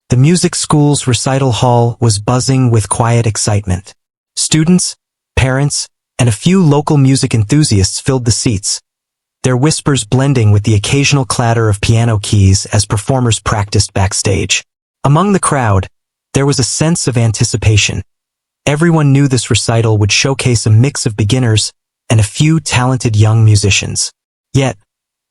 The music school's recital hall was buzzing with quiet excitement. Students, parents, and a few local music enthusiasts filled the seats, their whispers blending with the occasional clatter of piano keys as performers practiced backstage. Among the crowd, there was a sense of anticipation. Everyone knew this recital would showcase a mix of beginners and a few talented young musicians. Yet,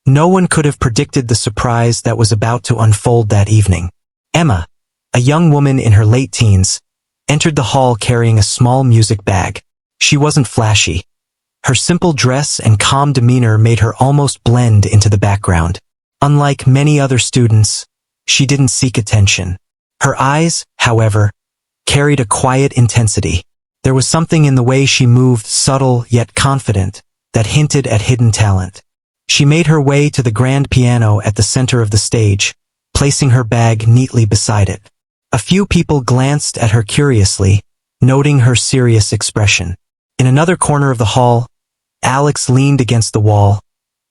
no one could have predicted the surprise that was about to unfold that evening. Emma, a young woman in her late teens, entered the hall carrying a small music bag. She wasn't flashy. Her simple dress and calm demeanor made her almost blend into the background. Unlike many other students, she didn't seek attention. Her eyes, however, carried a quiet intensity. There was something in the way she moved, subtle yet confident, that hinted at hidden talent. She made her way to the grand piano at the center of the stage, placing her bag neatly beside it. A few people glanced at her curiously, noting her serious expression. In another corner of the hall, Alex leaned against the wall,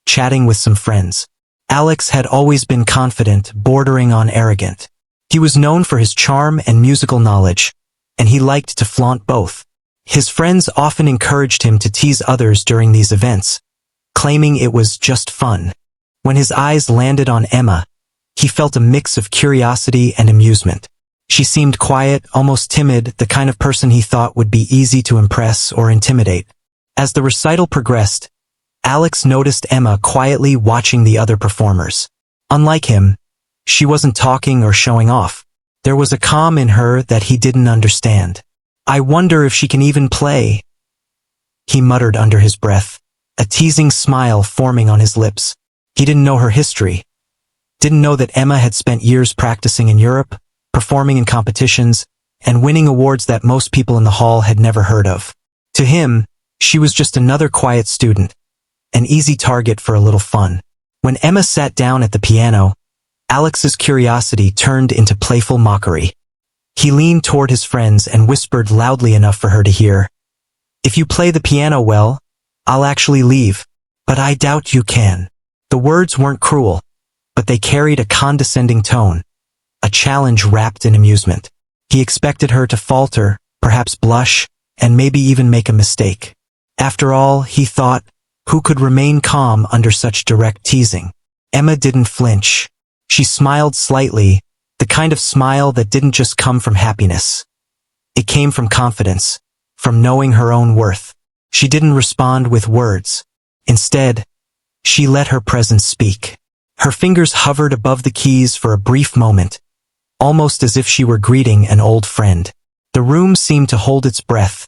chatting with some friends. Alex had always been confident, bordering on arrogant. He was known for his charm and musical knowledge, and he liked to flaunt both. His friends often encouraged him to tease others during these events, claiming it was just fun. When his eyes landed on Emma, he felt a mix of curiosity and amusement. She seemed quiet, almost timid, the kind of person he thought would be easy to impress or intimidate. As the recital progressed, Alex noticed Emma quietly watching the other performers. Unlike him, she wasn't talking or showing off. There was a calm in her that he didn't understand. "I wonder if she can even play," he muttered under his breath, a teasing smile forming on his lips. He didn't know her history. Didn't know that Emma had spent years practicing in Europe, performing in competitions, and winning awards that most people in the hall had never heard of. To him, she was just another quiet student, an easy target for a little fun. When Emma sat down at the piano, Alex's curiosity turned into playful mockery. He leaned toward his friends and whispered loudly enough for her to hear, "If you play the piano well, I'll actually leave, but I doubt you can." The words weren't cruel, but they carried a condescending tone, a challenge wrapped in amusement. He expected her to falter, perhaps blush, and maybe even make a mistake. After all, he thought, who could remain calm under such direct teasing? Emma didn't flinch. She smiled slightly, the kind of smile that didn't just come from happiness. It came from confidence, from knowing her own worth. She didn't respond with words. Instead, she let her presence speak. Her fingers hovered above the keys for a brief moment, almost as if she were greeting an old friend. The room seemed to hold its breath,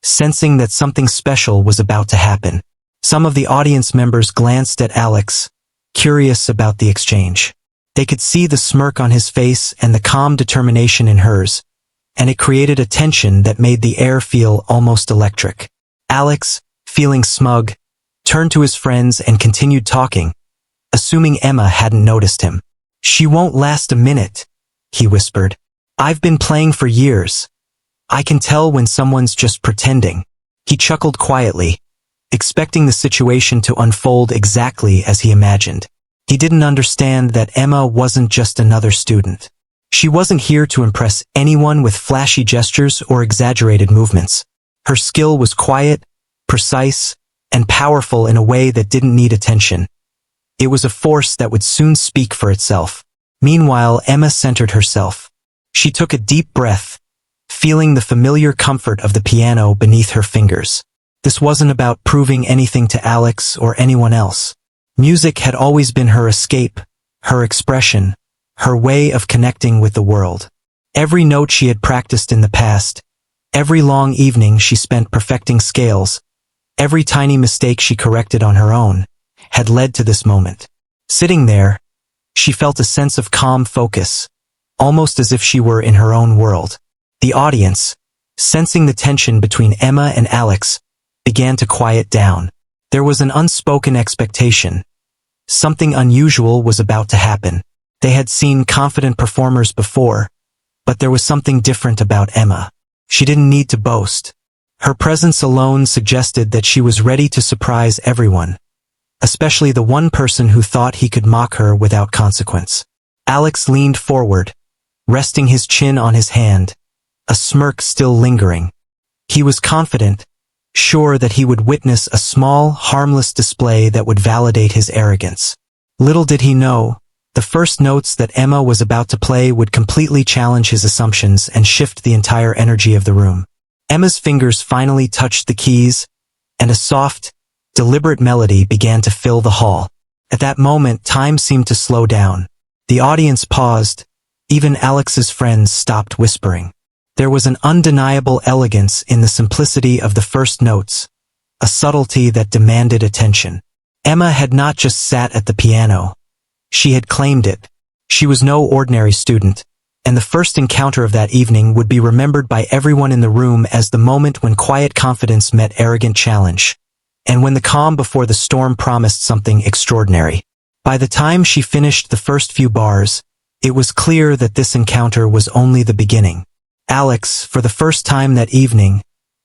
sensing that something special was about to happen. Some of the audience members glanced at Alex, curious about the exchange. They could see the smirk on his face and the calm determination in hers, and it created a tension that made the air feel almost electric. Alex, feeling smug, turned to his friends and continued talking, assuming Emma hadn't noticed him. "She won't last a minute," he whispered. "I've been playing for years. I can tell when someone's just pretending." He chuckled quietly, expecting the situation to unfold exactly as he imagined. He didn't understand that Emma wasn't just another student. She wasn't here to impress anyone with flashy gestures or exaggerated movements. Her skill was quiet, precise, and powerful in a way that didn't need attention. It was a force that would soon speak for itself. Meanwhile, Emma centered herself. She took a deep breath, feeling the familiar comfort of the piano beneath her fingers. This wasn't about proving anything to Alex or anyone else. Music had always been her escape, her expression, her way of connecting with the world. Every note she had practiced in the past, every long evening she spent perfecting scales, every tiny mistake she corrected on her own, had led to this moment. Sitting there, she felt a sense of calm focus, almost as if she were in her own world. The audience, sensing the tension between Emma and Alex, began to quiet down. There was an unspoken expectation. Something unusual was about to happen. They had seen confident performers before, but there was something different about Emma. She didn't need to boast. Her presence alone suggested that she was ready to surprise everyone, especially the one person who thought he could mock her without consequence. Alex leaned forward, resting his chin on his hand, a smirk still lingering. He was confident, sure that he would witness a small, harmless display that would validate his arrogance. Little did he know, the first notes that Emma was about to play would completely challenge his assumptions and shift the entire energy of the room. Emma's fingers finally touched the keys, and a soft, deliberate melody began to fill the hall. At that moment, time seemed to slow down. The audience paused. Even Alex's friends stopped whispering. There was an undeniable elegance in the simplicity of the first notes, a subtlety that demanded attention. Emma had not just sat at the piano. She had claimed it. She was no ordinary student, and the first encounter of that evening would be remembered by everyone in the room as the moment when quiet confidence met arrogant challenge, and when the calm before the storm promised something extraordinary. By the time she finished the first few bars, it was clear that this encounter was only the beginning. Alex, for the first time that evening,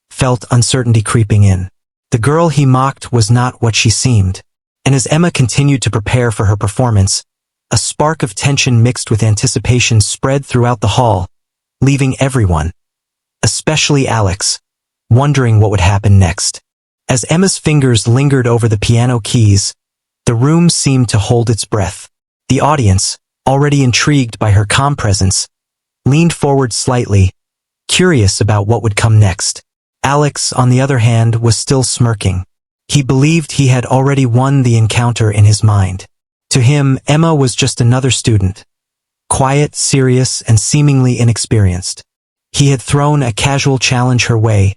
felt uncertainty creeping in. The girl he mocked was not what she seemed, and as Emma continued to prepare for her performance, a spark of tension mixed with anticipation spread throughout the hall, leaving everyone, especially Alex, wondering what would happen next. As Emma's fingers lingered over the piano keys, the room seemed to hold its breath. The audience, already intrigued by her calm presence, leaned forward slightly, curious about what would come next. Alex, on the other hand, was still smirking. He believed he had already won the encounter in his mind. To him, Emma was just another student, quiet, serious, and seemingly inexperienced. He had thrown a casual challenge her way,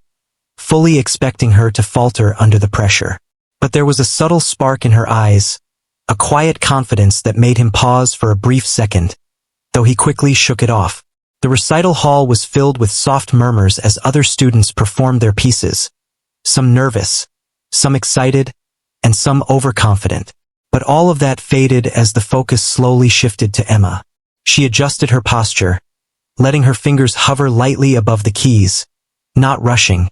fully expecting her to falter under the pressure. But there was a subtle spark in her eyes, a quiet confidence that made him pause for a brief second, though he quickly shook it off. The recital hall was filled with soft murmurs as other students performed their pieces, some nervous, some excited, and some overconfident. But all of that faded as the focus slowly shifted to Emma. She adjusted her posture, letting her fingers hover lightly above the keys, not rushing,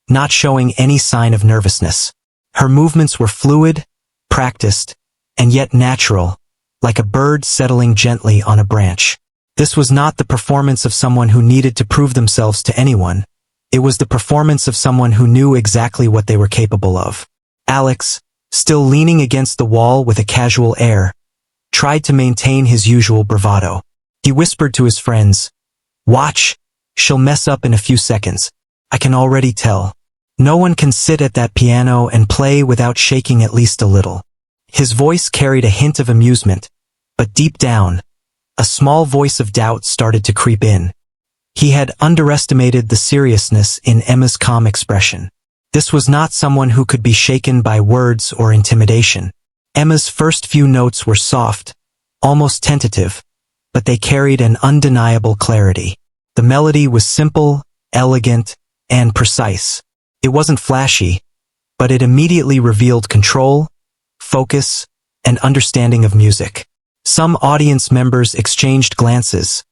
not showing any sign of nervousness. Her movements were fluid, practiced, and yet natural, like a bird settling gently on a branch. This was not the performance of someone who needed to prove themselves to anyone. It was the performance of someone who knew exactly what they were capable of. Alex, still leaning against the wall with a casual air, tried to maintain his usual bravado. He whispered to his friends, "Watch, she'll mess up in a few seconds. I can already tell. No one can sit at that piano and play without shaking at least a little." His voice carried a hint of amusement, but deep down, a small voice of doubt started to creep in. He had underestimated the seriousness in Emma's calm expression. This was not someone who could be shaken by words or intimidation. Emma's first few notes were soft, almost tentative, but they carried an undeniable clarity. The melody was simple, elegant, and precise. It wasn't flashy, but it immediately revealed control, focus, and understanding of music. Some audience members exchanged glances,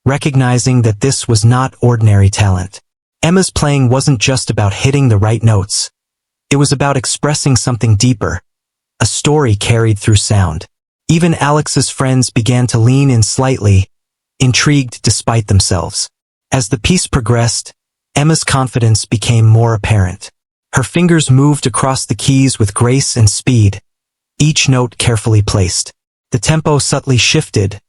recognizing that this was not ordinary talent. Emma's playing wasn't just about hitting the right notes. It was about expressing something deeper, a story carried through sound. Even Alex's friends began to lean in slightly, intrigued despite themselves. As the piece progressed, Emma's confidence became more apparent. Her fingers moved across the keys with grace and speed, each note carefully placed. The tempo subtly shifted,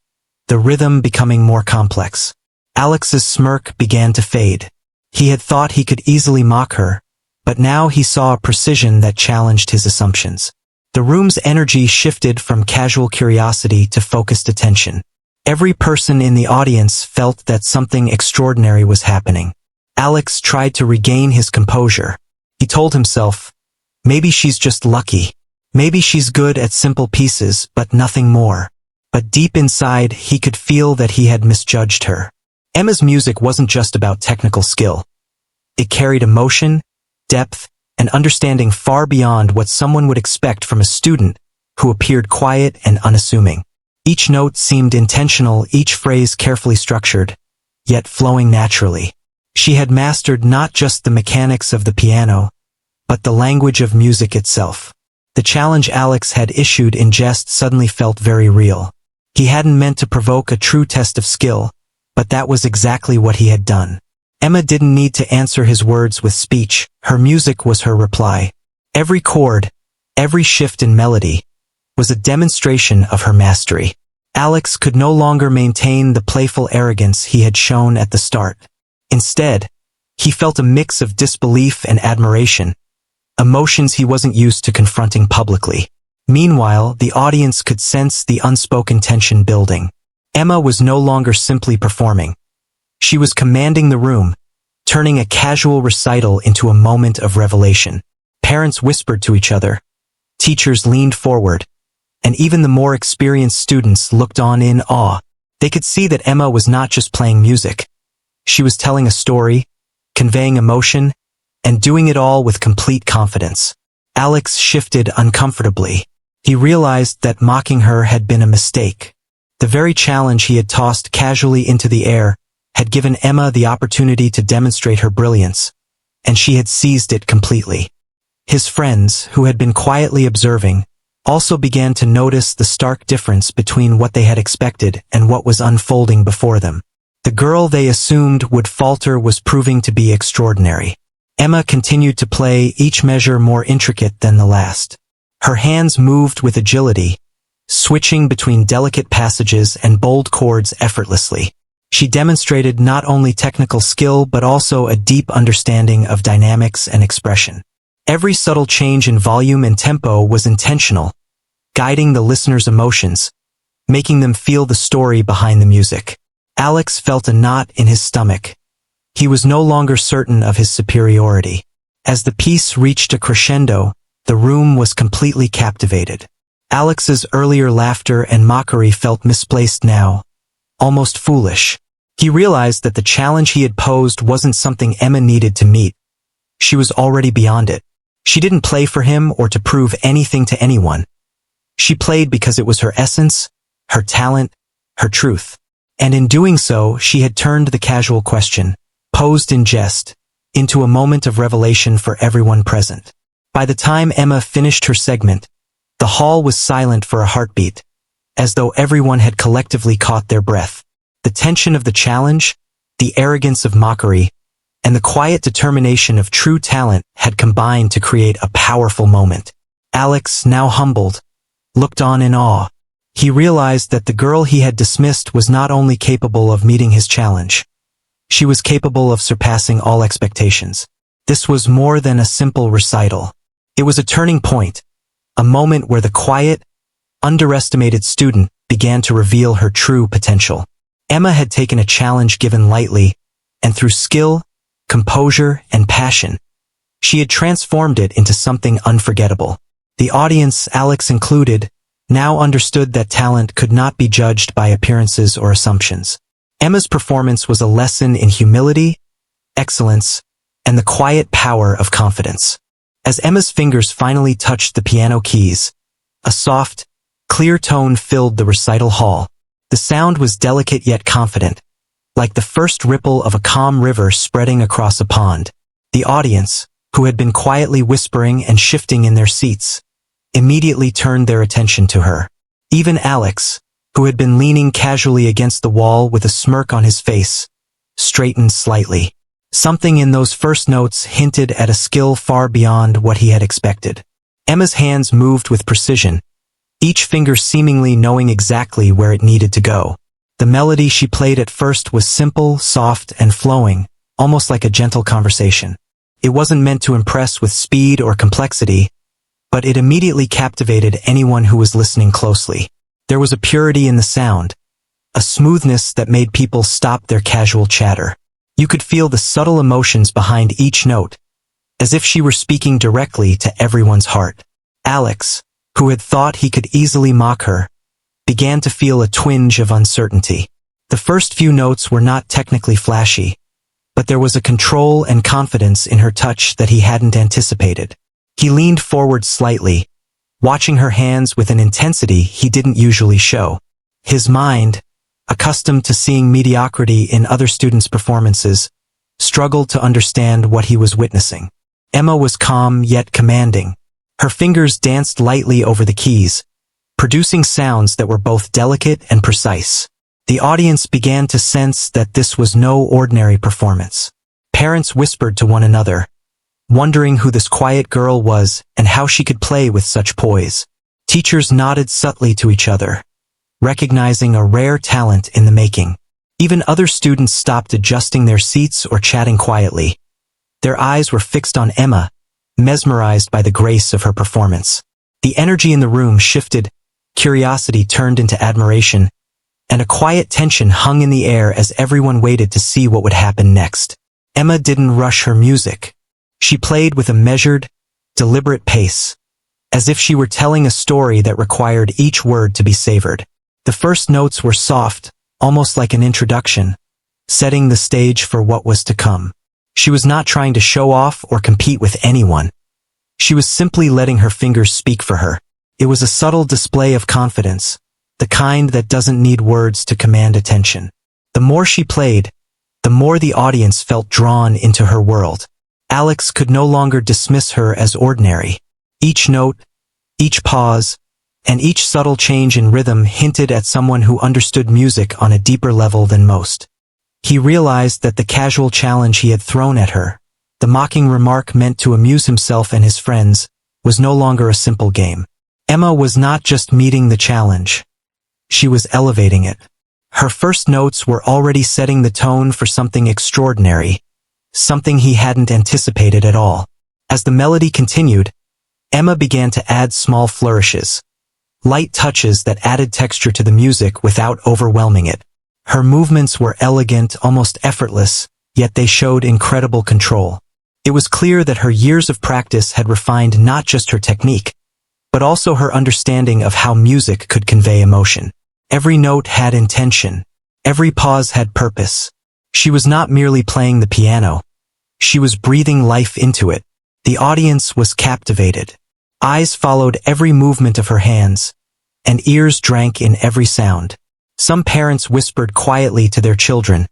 the rhythm becoming more complex. Alex's smirk began to fade. He had thought he could easily mock her, but now he saw a precision that challenged his assumptions. The room's energy shifted from casual curiosity to focused attention. Every person in the audience felt that something extraordinary was happening. Alex tried to regain his composure. He told himself, maybe she's just lucky. Maybe she's good at simple pieces, but nothing more. But deep inside, he could feel that he had misjudged her. Emma's music wasn't just about technical skill. It carried emotion, depth, and understanding far beyond what someone would expect from a student who appeared quiet and unassuming. Each note seemed intentional, each phrase carefully structured, yet flowing naturally. She had mastered not just the mechanics of the piano, but the language of music itself. The challenge Alex had issued in jest suddenly felt very real. He hadn't meant to provoke a true test of skill, but that was exactly what he had done. Emma didn't need to answer his words with speech. Her music was her reply. Every chord, every shift in melody, was a demonstration of her mastery. Alex could no longer maintain the playful arrogance he had shown at the start. Instead, he felt a mix of disbelief and admiration, emotions he wasn't used to confronting publicly. Meanwhile, the audience could sense the unspoken tension building. Emma was no longer simply performing. She was commanding the room, turning a casual recital into a moment of revelation. Parents whispered to each other. Teachers leaned forward, and even the more experienced students looked on in awe. They could see that Emma was not just playing music. She was telling a story, conveying emotion, and doing it all with complete confidence. Alex shifted uncomfortably. He realized that mocking her had been a mistake. The very challenge he had tossed casually into the air had given Emma the opportunity to demonstrate her brilliance, and she had seized it completely. His friends, who had been quietly observing, also began to notice the stark difference between what they had expected and what was unfolding before them. The girl they assumed would falter was proving to be extraordinary. Emma continued to play, each measure more intricate than the last. Her hands moved with agility, switching between delicate passages and bold chords effortlessly. She demonstrated not only technical skill but also a deep understanding of dynamics and expression. Every subtle change in volume and tempo was intentional, guiding the listener's emotions, making them feel the story behind the music. Alex felt a knot in his stomach. He was no longer certain of his superiority. As the piece reached a crescendo, the room was completely captivated. Alex's earlier laughter and mockery felt misplaced now, almost foolish. He realized that the challenge he had posed wasn't something Emma needed to meet. She was already beyond it. She didn't play for him or to prove anything to anyone. She played because it was her essence, her talent, her truth. And in doing so, she had turned the casual question, posed in jest, into a moment of revelation for everyone present. By the time Emma finished her segment, the hall was silent for a heartbeat, as though everyone had collectively caught their breath. The tension of the challenge, the arrogance of mockery, and the quiet determination of true talent had combined to create a powerful moment. Alex, now humbled, looked on in awe. He realized that the girl he had dismissed was not only capable of meeting his challenge, she was capable of surpassing all expectations. This was more than a simple recital. It was a turning point, a moment where the quiet, underestimated student began to reveal her true potential. Emma had taken a challenge given lightly, and through skill, composure, and passion, she had transformed it into something unforgettable. The audience, Alex included, now understood that talent could not be judged by appearances or assumptions. Emma's performance was a lesson in humility, excellence, and the quiet power of confidence. As Emma's fingers finally touched the piano keys, a soft, clear tone filled the recital hall. The sound was delicate yet confident, like the first ripple of a calm river spreading across a pond. The audience, who had been quietly whispering and shifting in their seats, immediately turned their attention to her. Even Alex, who had been leaning casually against the wall with a smirk on his face, straightened slightly. Something in those first notes hinted at a skill far beyond what he had expected. Emma's hands moved with precision, each finger seemingly knowing exactly where it needed to go. The melody she played at first was simple, soft, and flowing, almost like a gentle conversation. It wasn't meant to impress with speed or complexity, but it immediately captivated anyone who was listening closely. There was a purity in the sound, a smoothness that made people stop their casual chatter. You could feel the subtle emotions behind each note, as if she were speaking directly to everyone's heart. Alex, who had thought he could easily mock her, began to feel a twinge of uncertainty. The first few notes were not technically flashy, but there was a control and confidence in her touch that he hadn't anticipated. He leaned forward slightly, watching her hands with an intensity he didn't usually show. His mind, accustomed to seeing mediocrity in other students' performances, struggled to understand what he was witnessing. Emma was calm yet commanding. Her fingers danced lightly over the keys, producing sounds that were both delicate and precise. The audience began to sense that this was no ordinary performance. Parents whispered to one another, wondering who this quiet girl was and how she could play with such poise. Teachers nodded subtly to each other, recognizing a rare talent in the making. Even other students stopped adjusting their seats or chatting quietly. Their eyes were fixed on Emma, mesmerized by the grace of her performance. The energy in the room shifted, curiosity turned into admiration, and a quiet tension hung in the air as everyone waited to see what would happen next. Emma didn't rush her music. She played with a measured, deliberate pace, as if she were telling a story that required each word to be savored. The first notes were soft, almost like an introduction, setting the stage for what was to come. She was not trying to show off or compete with anyone. She was simply letting her fingers speak for her. It was a subtle display of confidence, the kind that doesn't need words to command attention. The more she played, the more the audience felt drawn into her world. Alex could no longer dismiss her as ordinary. Each note, each pause, and each subtle change in rhythm hinted at someone who understood music on a deeper level than most. He realized that the casual challenge he had thrown at her, the mocking remark meant to amuse himself and his friends, was no longer a simple game. Emma was not just meeting the challenge. She was elevating it. Her first notes were already setting the tone for something extraordinary, something he hadn't anticipated at all. As the melody continued, Emma began to add small flourishes, light touches that added texture to the music without overwhelming it. Her movements were elegant, almost effortless, yet they showed incredible control. It was clear that her years of practice had refined not just her technique, but also her understanding of how music could convey emotion. Every note had intention. Every pause had purpose. She was not merely playing the piano. She was breathing life into it. The audience was captivated. Eyes followed every movement of her hands, and ears drank in every sound. Some parents whispered quietly to their children,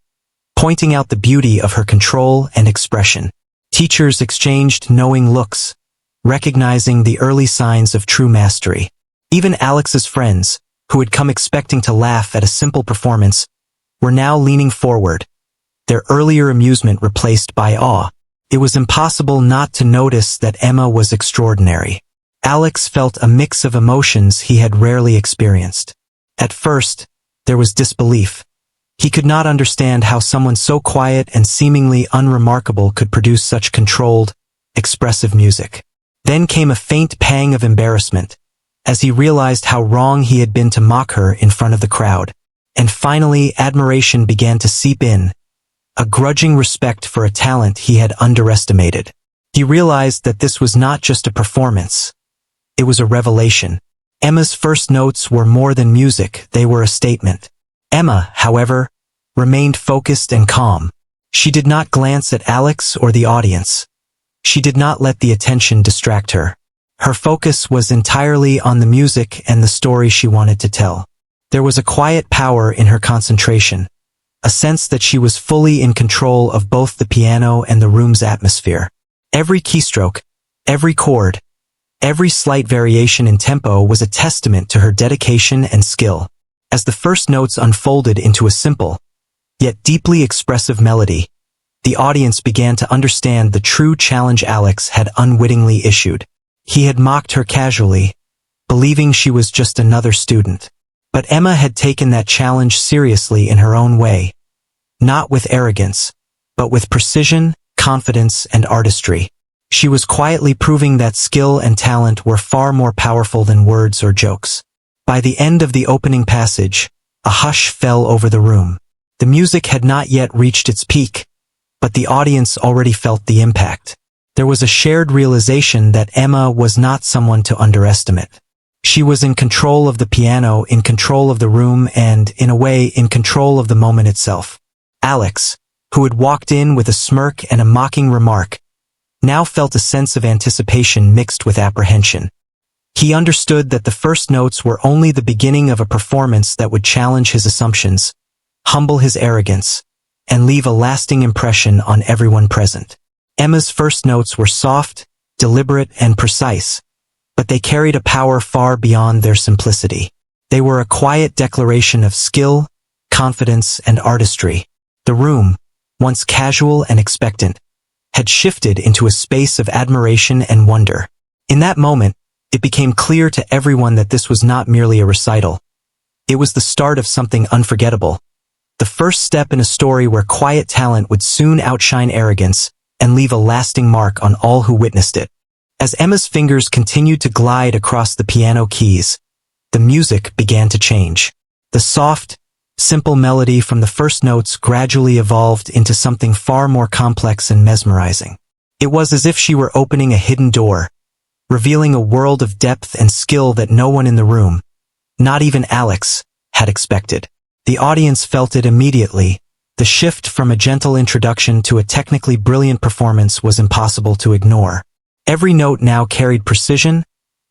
pointing out the beauty of her control and expression. Teachers exchanged knowing looks, recognizing the early signs of true mastery. Even Alex's friends, who had come expecting to laugh at a simple performance, were now leaning forward, their earlier amusement replaced by awe. It was impossible not to notice that Emma was extraordinary. Alex felt a mix of emotions he had rarely experienced. At first, there was disbelief. He could not understand how someone so quiet and seemingly unremarkable could produce such controlled, expressive music. Then came a faint pang of embarrassment, as he realized how wrong he had been to mock her in front of the crowd. And finally, admiration began to seep in, a grudging respect for a talent he had underestimated. He realized that this was not just a performance. It was a revelation. Emma's first notes were more than music, they were a statement. Emma, however, remained focused and calm. She did not glance at Alex or the audience. She did not let the attention distract her. Her focus was entirely on the music and the story she wanted to tell. There was a quiet power in her concentration, a sense that she was fully in control of both the piano and the room's atmosphere. Every keystroke, every chord, every slight variation in tempo was a testament to her dedication and skill. As the first notes unfolded into a simple, yet deeply expressive melody, the audience began to understand the true challenge Alex had unwittingly issued. He had mocked her casually, believing she was just another student. But Emma had taken that challenge seriously in her own way, not with arrogance, but with precision, confidence, and artistry. She was quietly proving that skill and talent were far more powerful than words or jokes. By the end of the opening passage, a hush fell over the room. The music had not yet reached its peak, but the audience already felt the impact. There was a shared realization that Emma was not someone to underestimate. She was in control of the piano, in control of the room, and, in a way, in control of the moment itself. Alex, who had walked in with a smirk and a mocking remark, now felt a sense of anticipation mixed with apprehension. He understood that the first notes were only the beginning of a performance that would challenge his assumptions, humble his arrogance, and leave a lasting impression on everyone present. Emma's first notes were soft, deliberate, and precise, but they carried a power far beyond their simplicity. They were a quiet declaration of skill, confidence, and artistry. The room, once casual and expectant, had shifted into a space of admiration and wonder. In that moment, it became clear to everyone that this was not merely a recital. It was the start of something unforgettable. The first step in a story where quiet talent would soon outshine arrogance and leave a lasting mark on all who witnessed it. As Emma's fingers continued to glide across the piano keys, the music began to change. The soft, simple melody from the first notes gradually evolved into something far more complex and mesmerizing. It was as if she were opening a hidden door, revealing a world of depth and skill that no one in the room, not even Alex, had expected. The audience felt it immediately. The shift from a gentle introduction to a technically brilliant performance was impossible to ignore. Every note now carried precision,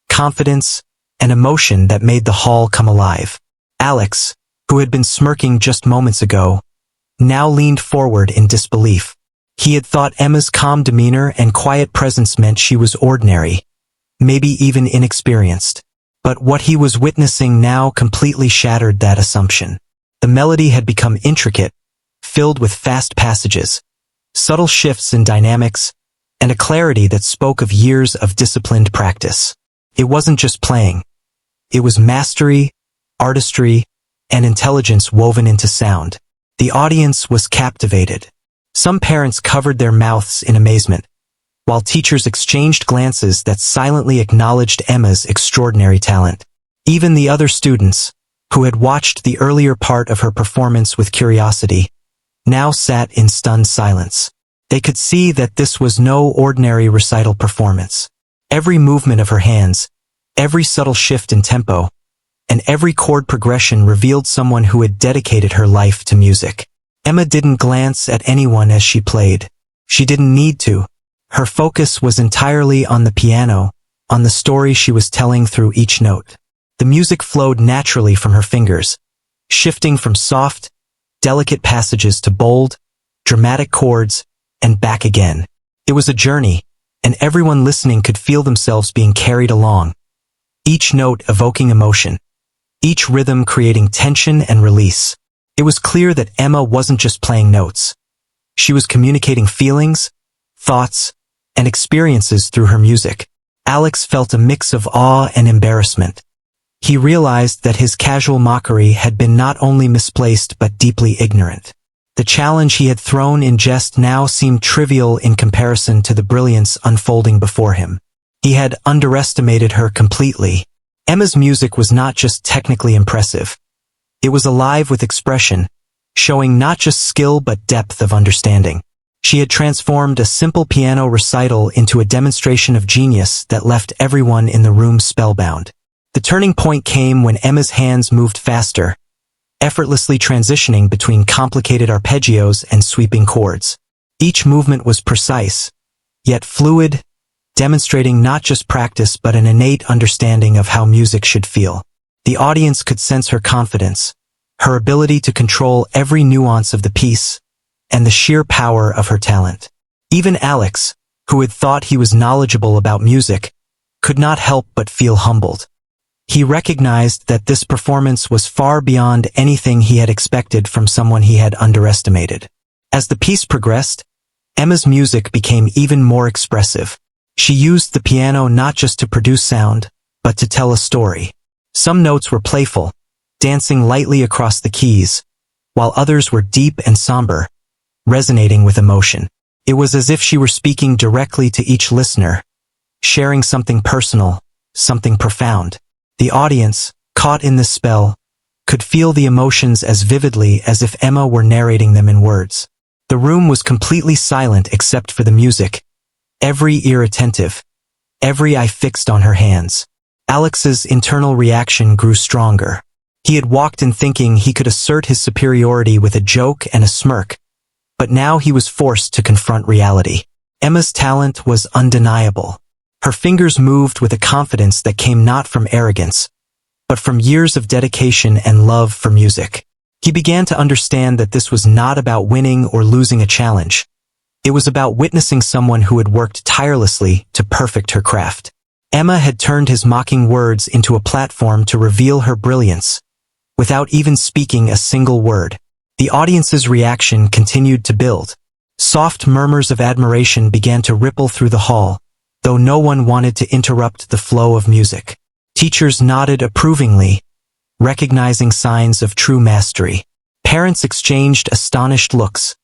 confidence, and emotion that made the hall come alive. Alex, who had been smirking just moments ago, now leaned forward in disbelief. He had thought Emma's calm demeanor and quiet presence meant she was ordinary, maybe even inexperienced. But what he was witnessing now completely shattered that assumption. The melody had become intricate, filled with fast passages, subtle shifts in dynamics, and a clarity that spoke of years of disciplined practice. It wasn't just playing. It was mastery, artistry, and intelligence woven into sound. The audience was captivated. Some parents covered their mouths in amazement, while teachers exchanged glances that silently acknowledged Emma's extraordinary talent. Even the other students, who had watched the earlier part of her performance with curiosity, now sat in stunned silence. They could see that this was no ordinary recital performance. Every movement of her hands, every subtle shift in tempo, and every chord progression revealed someone who had dedicated her life to music. Emma didn't glance at anyone as she played. She didn't need to. Her focus was entirely on the piano, on the story she was telling through each note. The music flowed naturally from her fingers, shifting from soft, delicate passages to bold, dramatic chords, and back again. It was a journey, and everyone listening could feel themselves being carried along, each note evoking emotion, each rhythm creating tension and release. It was clear that Emma wasn't just playing notes. She was communicating feelings, thoughts, and experiences through her music. Alex felt a mix of awe and embarrassment. He realized that his casual mockery had been not only misplaced but deeply ignorant. The challenge he had thrown in jest now seemed trivial in comparison to the brilliance unfolding before him. He had underestimated her completely. Emma's music was not just technically impressive. It was alive with expression, showing not just skill but depth of understanding. She had transformed a simple piano recital into a demonstration of genius that left everyone in the room spellbound. The turning point came when Emma's hands moved faster, effortlessly transitioning between complicated arpeggios and sweeping chords. Each movement was precise, yet fluid, demonstrating not just practice but an innate understanding of how music should feel. The audience could sense her confidence, her ability to control every nuance of the piece, and the sheer power of her talent. Even Alex, who had thought he was knowledgeable about music, could not help but feel humbled. He recognized that this performance was far beyond anything he had expected from someone he had underestimated. As the piece progressed, Emma's music became even more expressive. She used the piano not just to produce sound, but to tell a story. Some notes were playful, dancing lightly across the keys, while others were deep and somber, resonating with emotion. It was as if she were speaking directly to each listener, sharing something personal, something profound. The audience, caught in this spell, could feel the emotions as vividly as if Emma were narrating them in words. The room was completely silent except for the music, every ear attentive, every eye fixed on her hands. Alex's internal reaction grew stronger. He had walked in thinking he could assert his superiority with a joke and a smirk, but now he was forced to confront reality. Emma's talent was undeniable. Her fingers moved with a confidence that came not from arrogance, but from years of dedication and love for music. He began to understand that this was not about winning or losing a challenge. It was about witnessing someone who had worked tirelessly to perfect her craft. Emma had turned his mocking words into a platform to reveal her brilliance, without even speaking a single word. The audience's reaction continued to build. Soft murmurs of admiration began to ripple through the hall, though no one wanted to interrupt the flow of music. Teachers nodded approvingly, recognizing signs of true mastery. Parents exchanged astonished looks,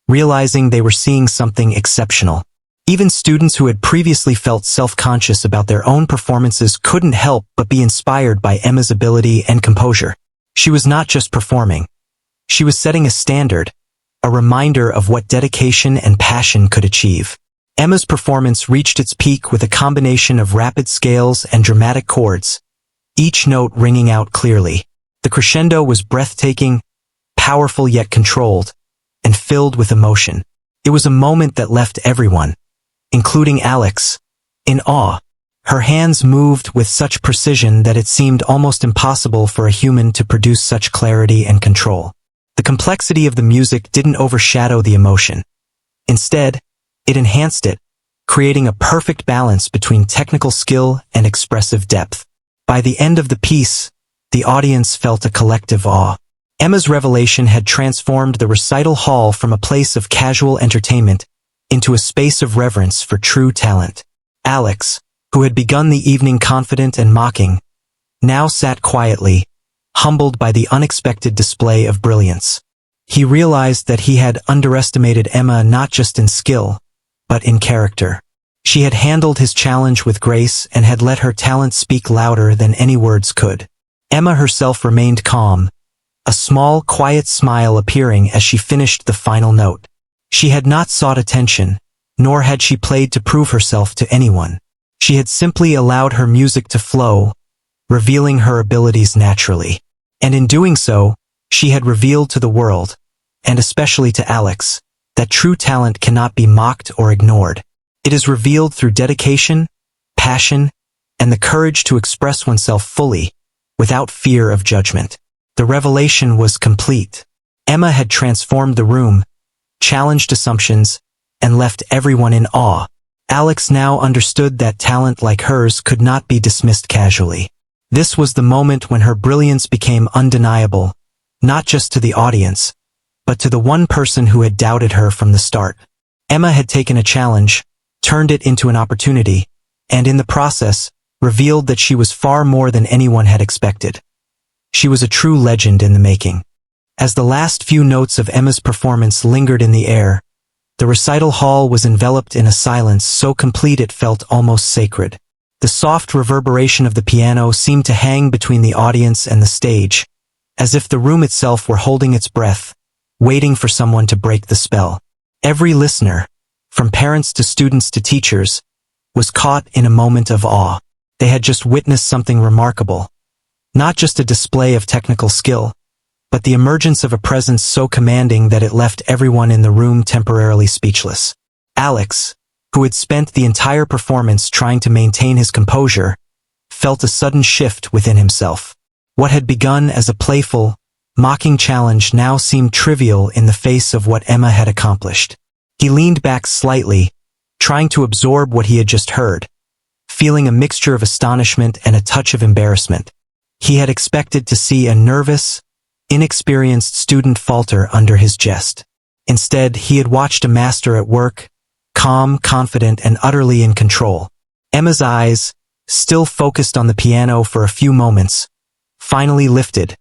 realizing they were seeing something exceptional. Even students who had previously felt self-conscious about their own performances couldn't help but be inspired by Emma's ability and composure. She was not just performing. She was setting a standard, a reminder of what dedication and passion could achieve. Emma's performance reached its peak with a combination of rapid scales and dramatic chords, each note ringing out clearly. The crescendo was breathtaking, powerful yet controlled, and filled with emotion. It was a moment that left everyone, including Alex, in awe. Her hands moved with such precision that it seemed almost impossible for a human to produce such clarity and control. The complexity of the music didn't overshadow the emotion. Instead, it enhanced it, creating a perfect balance between technical skill and expressive depth. By the end of the piece, the audience felt a collective awe. Emma's revelation had transformed the recital hall from a place of casual entertainment into a space of reverence for true talent. Alex, who had begun the evening confident and mocking, now sat quietly, humbled by the unexpected display of brilliance. He realized that he had underestimated Emma not just in skill, but in character. She had handled his challenge with grace and had let her talent speak louder than any words could. Emma herself remained calm, a small, quiet smile appearing as she finished the final note. She had not sought attention, nor had she played to prove herself to anyone. She had simply allowed her music to flow, revealing her abilities naturally. And in doing so, she had revealed to the world, and especially to Alex, that true talent cannot be mocked or ignored. It is revealed through dedication, passion, and the courage to express oneself fully, without fear of judgment. The revelation was complete. Emma had transformed the room, challenged assumptions, and left everyone in awe. Alex now understood that talent like hers could not be dismissed casually. This was the moment when her brilliance became undeniable, not just to the audience, but to the one person who had doubted her from the start. Emma had taken a challenge, turned it into an opportunity, and in the process, revealed that she was far more than anyone had expected. She was a true legend in the making. As the last few notes of Emma's performance lingered in the air, the recital hall was enveloped in a silence so complete it felt almost sacred. The soft reverberation of the piano seemed to hang between the audience and the stage, as if the room itself were holding its breath, waiting for someone to break the spell. Every listener, from parents to students to teachers, was caught in a moment of awe. They had just witnessed something remarkable. Not just a display of technical skill, but the emergence of a presence so commanding that it left everyone in the room temporarily speechless. Alex, who had spent the entire performance trying to maintain his composure, felt a sudden shift within himself. What had begun as a playful, mocking challenge now seemed trivial in the face of what Emma had accomplished. He leaned back slightly, trying to absorb what he had just heard, feeling a mixture of astonishment and a touch of embarrassment. He had expected to see a nervous, inexperienced student falter under his jest. Instead, he had watched a master at work, calm, confident, and utterly in control. Emma's eyes, still focused on the piano for a few moments, finally lifted,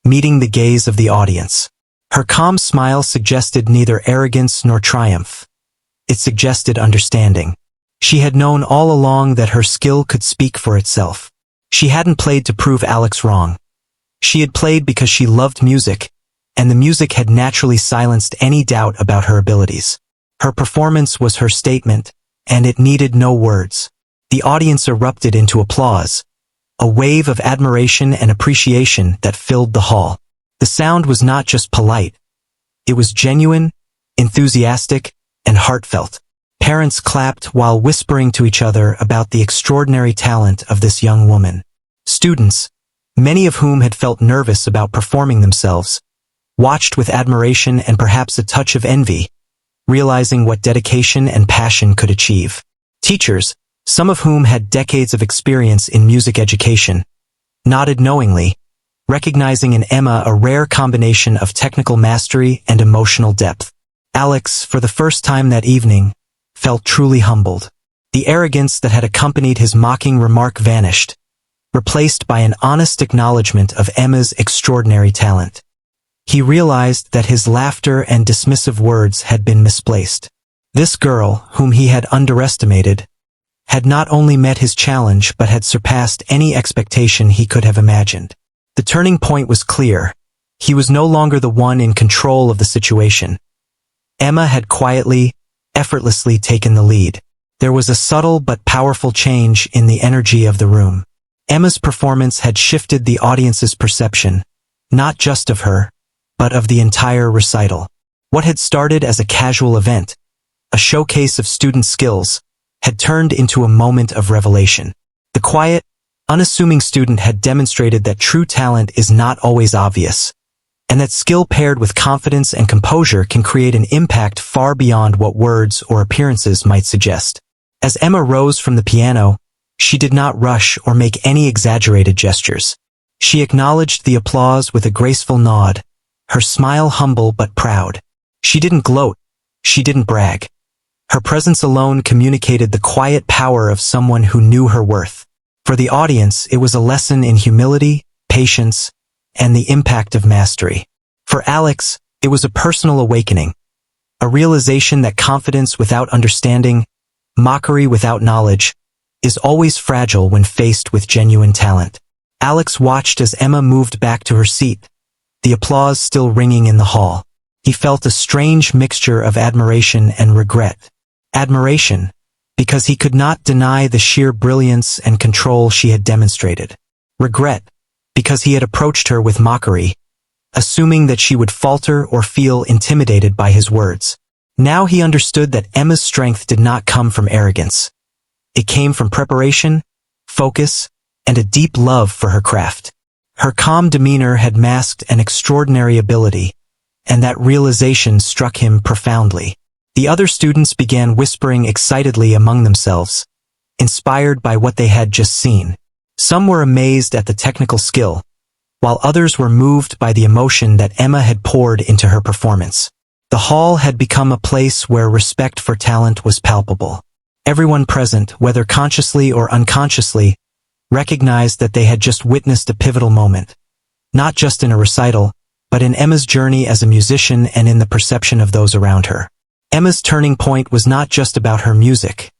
meeting the gaze of the audience. Her calm smile suggested neither arrogance nor triumph. It suggested understanding. She had known all along that her skill could speak for itself. She hadn't played to prove Alex wrong. She had played because she loved music, and the music had naturally silenced any doubt about her abilities. Her performance was her statement, and it needed no words. The audience erupted into applause, a wave of admiration and appreciation that filled the hall. The sound was not just polite. It was genuine, enthusiastic, and heartfelt. Parents clapped while whispering to each other about the extraordinary talent of this young woman. Students, many of whom had felt nervous about performing themselves, watched with admiration and perhaps a touch of envy, realizing what dedication and passion could achieve. Teachers, some of whom had decades of experience in music education, nodded knowingly, recognizing in Emma a rare combination of technical mastery and emotional depth. Alex, for the first time that evening, felt truly humbled. The arrogance that had accompanied his mocking remark vanished, replaced by an honest acknowledgement of Emma's extraordinary talent. He realized that his laughter and dismissive words had been misplaced. This girl, whom he had underestimated, had not only met his challenge but had surpassed any expectation he could have imagined. The turning point was clear. He was no longer the one in control of the situation. Emma had quietly, effortlessly taken the lead. There was a subtle but powerful change in the energy of the room. Emma's performance had shifted the audience's perception, not just of her, but of the entire recital. What had started as a casual event, a showcase of student skills, had turned into a moment of revelation. The quiet, unassuming student had demonstrated that true talent is not always obvious, and that skill paired with confidence and composure can create an impact far beyond what words or appearances might suggest. As Emma rose from the piano, she did not rush or make any exaggerated gestures. She acknowledged the applause with a graceful nod, her smile humble but proud. She didn't gloat, she didn't brag. Her presence alone communicated the quiet power of someone who knew her worth. For the audience, it was a lesson in humility, patience, and the impact of mastery. For Alex, it was a personal awakening, a realization that confidence without understanding, mockery without knowledge, is always fragile when faced with genuine talent. Alex watched as Emma moved back to her seat, the applause still ringing in the hall. He felt a strange mixture of admiration and regret. Admiration, because he could not deny the sheer brilliance and control she had demonstrated. Regret, because he had approached her with mockery, assuming that she would falter or feel intimidated by his words. Now he understood that Emma's strength did not come from arrogance. It came from preparation, focus, and a deep love for her craft. Her calm demeanor had masked an extraordinary ability, and that realization struck him profoundly. The other students began whispering excitedly among themselves, inspired by what they had just seen. Some were amazed at the technical skill, while others were moved by the emotion that Emma had poured into her performance. The hall had become a place where respect for talent was palpable. Everyone present, whether consciously or unconsciously, recognized that they had just witnessed a pivotal moment, not just in a recital, but in Emma's journey as a musician and in the perception of those around her. Emma's turning point was not just about her music.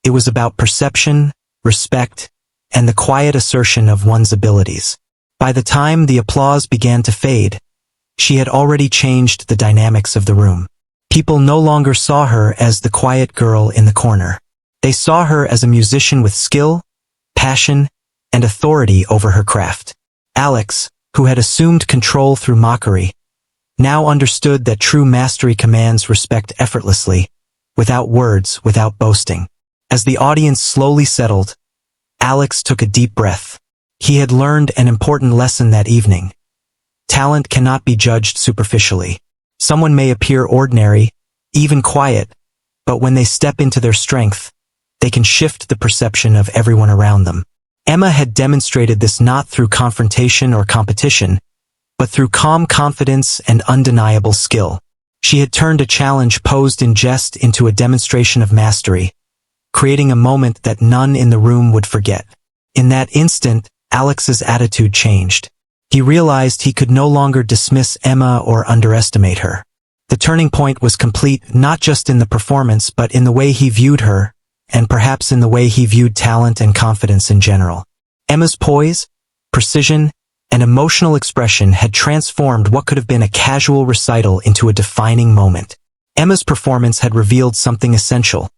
It was about perception, respect, and the quiet assertion of one's abilities. By the time the applause began to fade, she had already changed the dynamics of the room. People no longer saw her as the quiet girl in the corner. They saw her as a musician with skill, passion, and authority over her craft. Alex, who had assumed control through mockery, now understood that true mastery commands respect effortlessly, without words, without boasting. As the audience slowly settled, Alex took a deep breath. He had learned an important lesson that evening. Talent cannot be judged superficially. Someone may appear ordinary, even quiet, but when they step into their strength, they can shift the perception of everyone around them. Emma had demonstrated this not through confrontation or competition, but through calm confidence and undeniable skill. She had turned a challenge posed in jest into a demonstration of mastery, creating a moment that none in the room would forget. In that instant, Alex's attitude changed. He realized he could no longer dismiss Emma or underestimate her. The turning point was complete not just in the performance but in the way he viewed her, and perhaps in the way he viewed talent and confidence in general. Emma's poise, precision, and emotional expression had transformed what could have been a casual recital into a defining moment. Emma's performance had revealed something essential.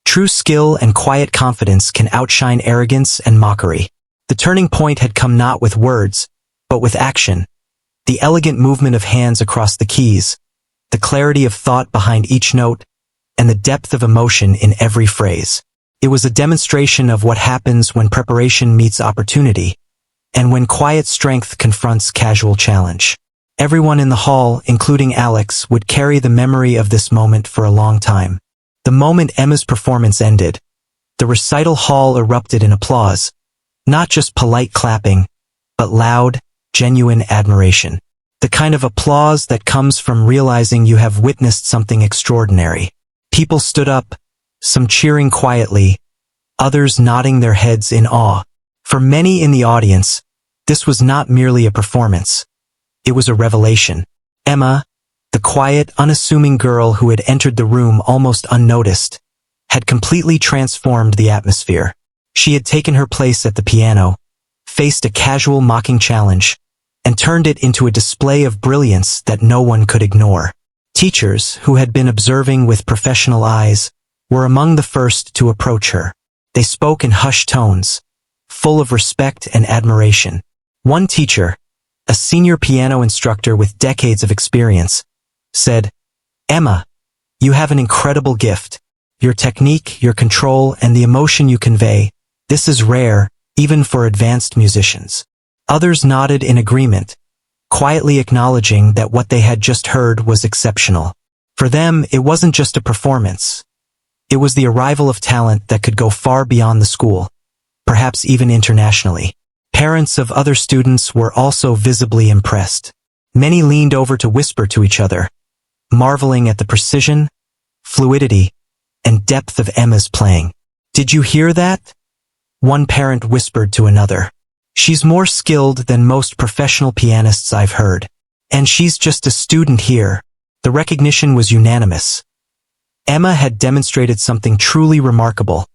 True skill and quiet confidence can outshine arrogance and mockery. The turning point had come not with words, but with action. The elegant movement of hands across the keys, the clarity of thought behind each note, and the depth of emotion in every phrase. It was a demonstration of what happens when preparation meets opportunity, and when quiet strength confronts casual challenge. Everyone in the hall, including Alex, would carry the memory of this moment for a long time. The moment Emma's performance ended, the recital hall erupted in applause, not just polite clapping, but loud, genuine admiration. The kind of applause that comes from realizing you have witnessed something extraordinary. People stood up, some cheering quietly, others nodding their heads in awe. For many in the audience, this was not merely a performance. It was a revelation. Emma, the quiet, unassuming girl who had entered the room almost unnoticed, had completely transformed the atmosphere. She had taken her place at the piano, faced a casual mocking challenge, and turned it into a display of brilliance that no one could ignore. Teachers, who had been observing with professional eyes, were among the first to approach her. They spoke in hushed tones, full of respect and admiration. One teacher, a senior piano instructor with decades of experience, said, "Emma, you have an incredible gift. Your technique, your control, and the emotion you convey, this is rare, even for advanced musicians." Others nodded in agreement, quietly acknowledging that what they had just heard was exceptional. For them, it wasn't just a performance. It was the arrival of talent that could go far beyond the school, perhaps even internationally. Parents of other students were also visibly impressed. Many leaned over to whisper to each other, marveling at the precision, fluidity, and depth of Emma's playing. "Did you hear that?" One parent whispered to another. "She's more skilled than most professional pianists I've heard. And she's just a student here." The recognition was unanimous. Emma had demonstrated something truly remarkable,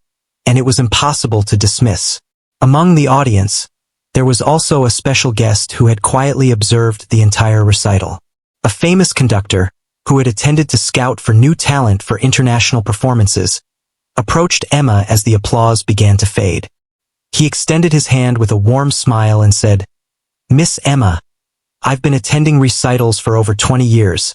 and it was impossible to dismiss. Among the audience, there was also a special guest who had quietly observed the entire recital. A famous conductor, who had attended to scout for new talent for international performances, approached Emma as the applause began to fade. He extended his hand with a warm smile and said, "Miss Emma, I've been attending recitals for over 20 years,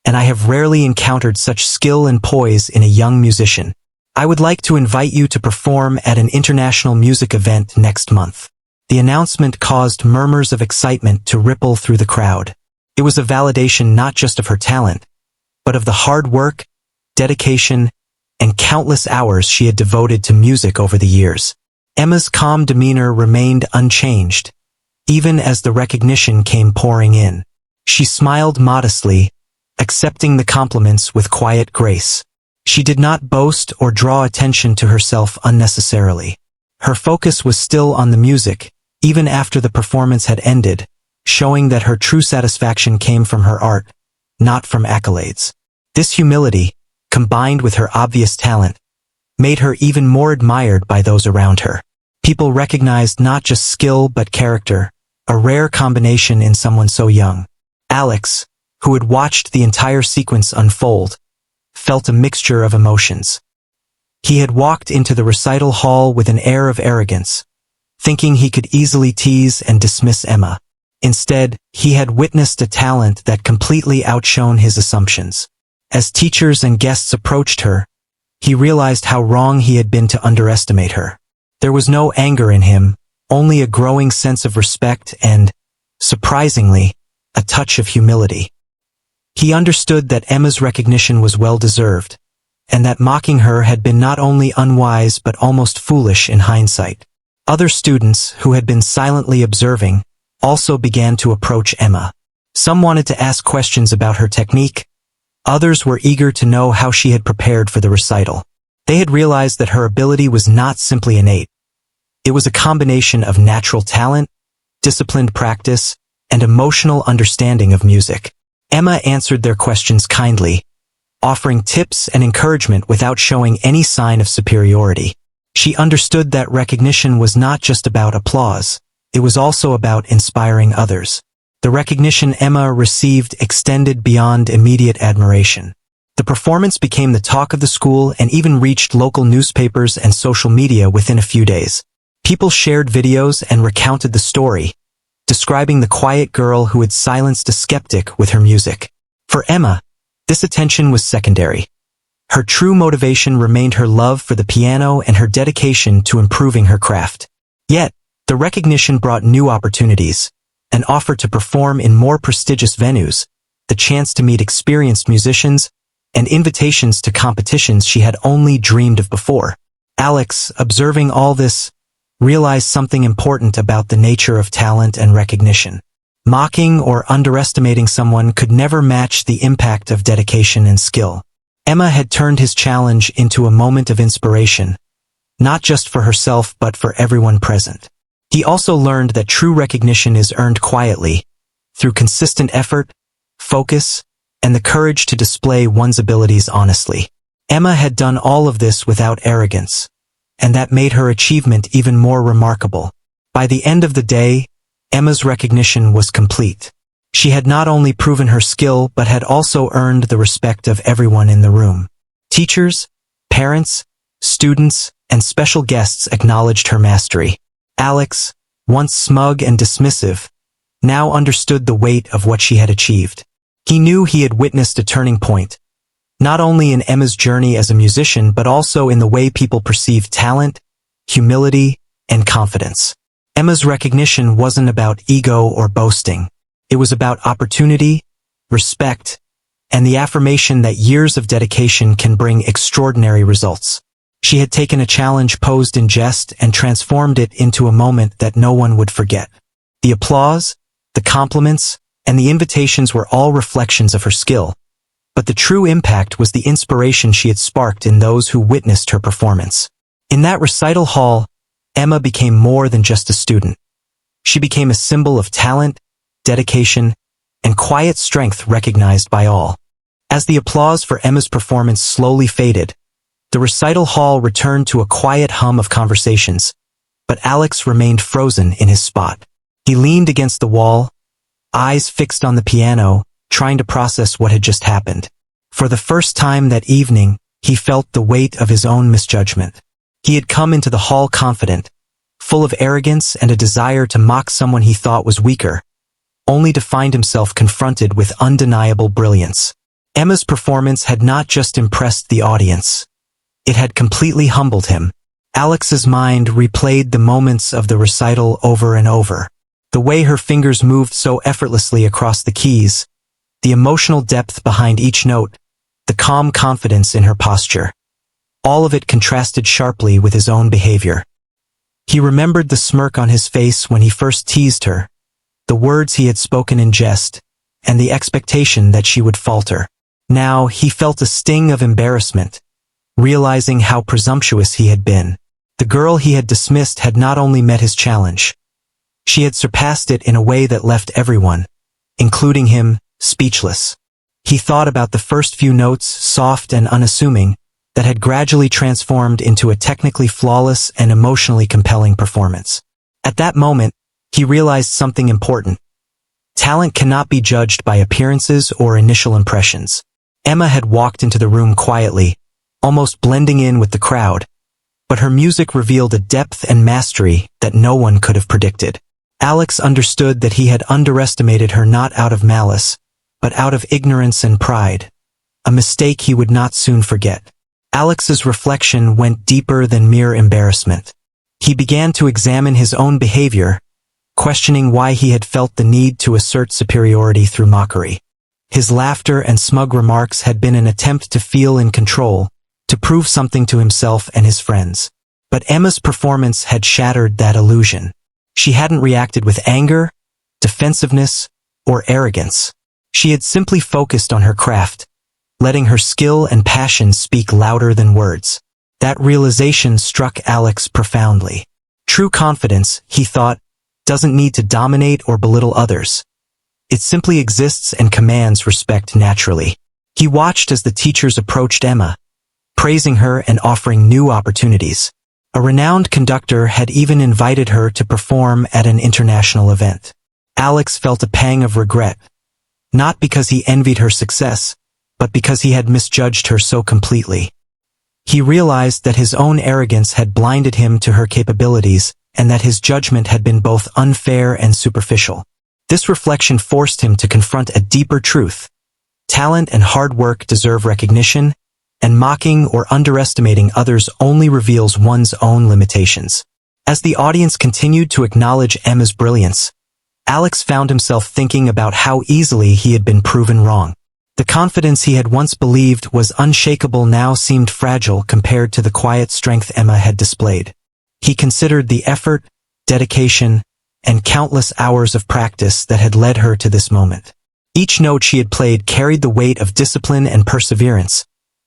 and I have rarely encountered such skill and poise in a young musician. I would like to invite you to perform at an international music event next month." The announcement caused murmurs of excitement to ripple through the crowd. It was a validation not just of her talent, but of the hard work, dedication, and countless hours she had devoted to music over the years. Emma's calm demeanor remained unchanged, even as the recognition came pouring in. She smiled modestly, accepting the compliments with quiet grace. She did not boast or draw attention to herself unnecessarily. Her focus was still on the music, even after the performance had ended, showing that her true satisfaction came from her art, not from accolades. This humility, combined with her obvious talent, made her even more admired by those around her. People recognized not just skill but character, a rare combination in someone so young. Alex, who had watched the entire sequence unfold, felt a mixture of emotions. He had walked into the recital hall with an air of arrogance, thinking he could easily tease and dismiss Emma. Instead, he had witnessed a talent that completely outshone his assumptions. As teachers and guests approached her, he realized how wrong he had been to underestimate her. There was no anger in him, only a growing sense of respect and, surprisingly, a touch of humility. He understood that Emma's recognition was well-deserved, and that mocking her had been not only unwise but almost foolish in hindsight. Other students, who had been silently observing, also began to approach Emma. Some wanted to ask questions about her technique. Others were eager to know how she had prepared for the recital. They had realized that her ability was not simply innate. It was a combination of natural talent, disciplined practice, and emotional understanding of music. Emma answered their questions kindly, offering tips and encouragement without showing any sign of superiority. She understood that recognition was not just about applause, it was also about inspiring others. The recognition Emma received extended beyond immediate admiration. The performance became the talk of the school and even reached local newspapers and social media within a few days. People shared videos and recounted the story, describing the quiet girl who had silenced a skeptic with her music. For Emma, this attention was secondary. Her true motivation remained her love for the piano and her dedication to improving her craft. Yet, the recognition brought new opportunities, an offer to perform in more prestigious venues, the chance to meet experienced musicians, and invitations to competitions she had only dreamed of before. Alex, observing all this, realized something important about the nature of talent and recognition. Mocking or underestimating someone could never match the impact of dedication and skill. Emma had turned his challenge into a moment of inspiration, not just for herself but for everyone present. He also learned that true recognition is earned quietly, through consistent effort, focus, and the courage to display one's abilities honestly. Emma had done all of this without arrogance, and that made her achievement even more remarkable. By the end of the day, Emma's recognition was complete. She had not only proven her skill but had also earned the respect of everyone in the room. Teachers, parents, students, and special guests acknowledged her mastery. Alex, once smug and dismissive, now understood the weight of what she had achieved. He knew he had witnessed a turning point, not only in Emma's journey as a musician but also in the way people perceived talent, humility, and confidence. Emma's recognition wasn't about ego or boasting. It was about opportunity, respect, and the affirmation that years of dedication can bring extraordinary results. She had taken a challenge posed in jest and transformed it into a moment that no one would forget. The applause, the compliments, and the invitations were all reflections of her skill, but the true impact was the inspiration she had sparked in those who witnessed her performance. In that recital hall, Emma became more than just a student. She became a symbol of talent, dedication, and quiet strength recognized by all. As the applause for Emma's performance slowly faded, the recital hall returned to a quiet hum of conversations, but Alex remained frozen in his spot. He leaned against the wall, eyes fixed on the piano, trying to process what had just happened. For the first time that evening, he felt the weight of his own misjudgment. He had come into the hall confident, full of arrogance and a desire to mock someone he thought was weaker, only to find himself confronted with undeniable brilliance. Emma's performance had not just impressed the audience. It had completely humbled him. Alex's mind replayed the moments of the recital over and over. The way her fingers moved so effortlessly across the keys, the emotional depth behind each note, the calm confidence in her posture. All of it contrasted sharply with his own behavior. He remembered the smirk on his face when he first teased her, the words he had spoken in jest, and the expectation that she would falter. Now he felt a sting of embarrassment, realizing how presumptuous he had been. The girl he had dismissed had not only met his challenge, she had surpassed it in a way that left everyone, including him, speechless. He thought about the first few notes, soft and unassuming, that had gradually transformed into a technically flawless and emotionally compelling performance. At that moment, he realized something important. Talent cannot be judged by appearances or initial impressions. Emma had walked into the room quietly, almost blending in with the crowd, but her music revealed a depth and mastery that no one could have predicted. Alex understood that he had underestimated her not out of malice, but out of ignorance and pride, a mistake he would not soon forget. Alex's reflection went deeper than mere embarrassment. He began to examine his own behavior, questioning why he had felt the need to assert superiority through mockery. His laughter and smug remarks had been an attempt to feel in control, to prove something to himself and his friends. But Emma's performance had shattered that illusion. She hadn't reacted with anger, defensiveness, or arrogance. She had simply focused on her craft, letting her skill and passion speak louder than words. That realization struck Alex profoundly. True confidence, he thought, doesn't need to dominate or belittle others. It simply exists and commands respect naturally. He watched as the teachers approached Emma, praising her and offering new opportunities. A renowned conductor had even invited her to perform at an international event. Alex felt a pang of regret, not because he envied her success, but because he had misjudged her so completely. He realized that his own arrogance had blinded him to her capabilities, and that his judgment had been both unfair and superficial. This reflection forced him to confront a deeper truth. Talent and hard work deserve recognition, and mocking or underestimating others only reveals one's own limitations. As the audience continued to acknowledge Emma's brilliance, Alex found himself thinking about how easily he had been proven wrong. The confidence he had once believed was unshakable now seemed fragile compared to the quiet strength Emma had displayed. He considered the effort, dedication, and countless hours of practice that had led her to this moment. Each note she had played carried the weight of discipline and perseverance,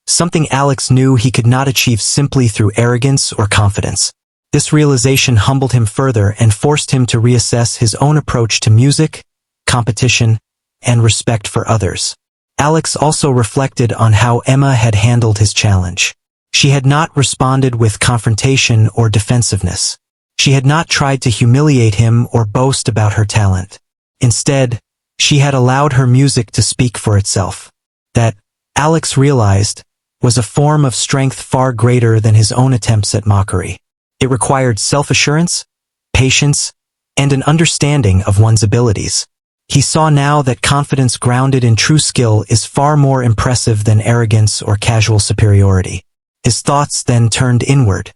something Alex knew he could not achieve simply through arrogance or confidence. This realization humbled him further and forced him to reassess his own approach to music, competition, and respect for others. Alex also reflected on how Emma had handled his challenge. She had not responded with confrontation or defensiveness. She had not tried to humiliate him or boast about her talent. Instead, she had allowed her music to speak for itself. That, Alex realized, was a form of strength far greater than his own attempts at mockery. It required self-assurance, patience, and an understanding of one's abilities. He saw now that confidence grounded in true skill is far more impressive than arrogance or casual superiority. His thoughts then turned inward.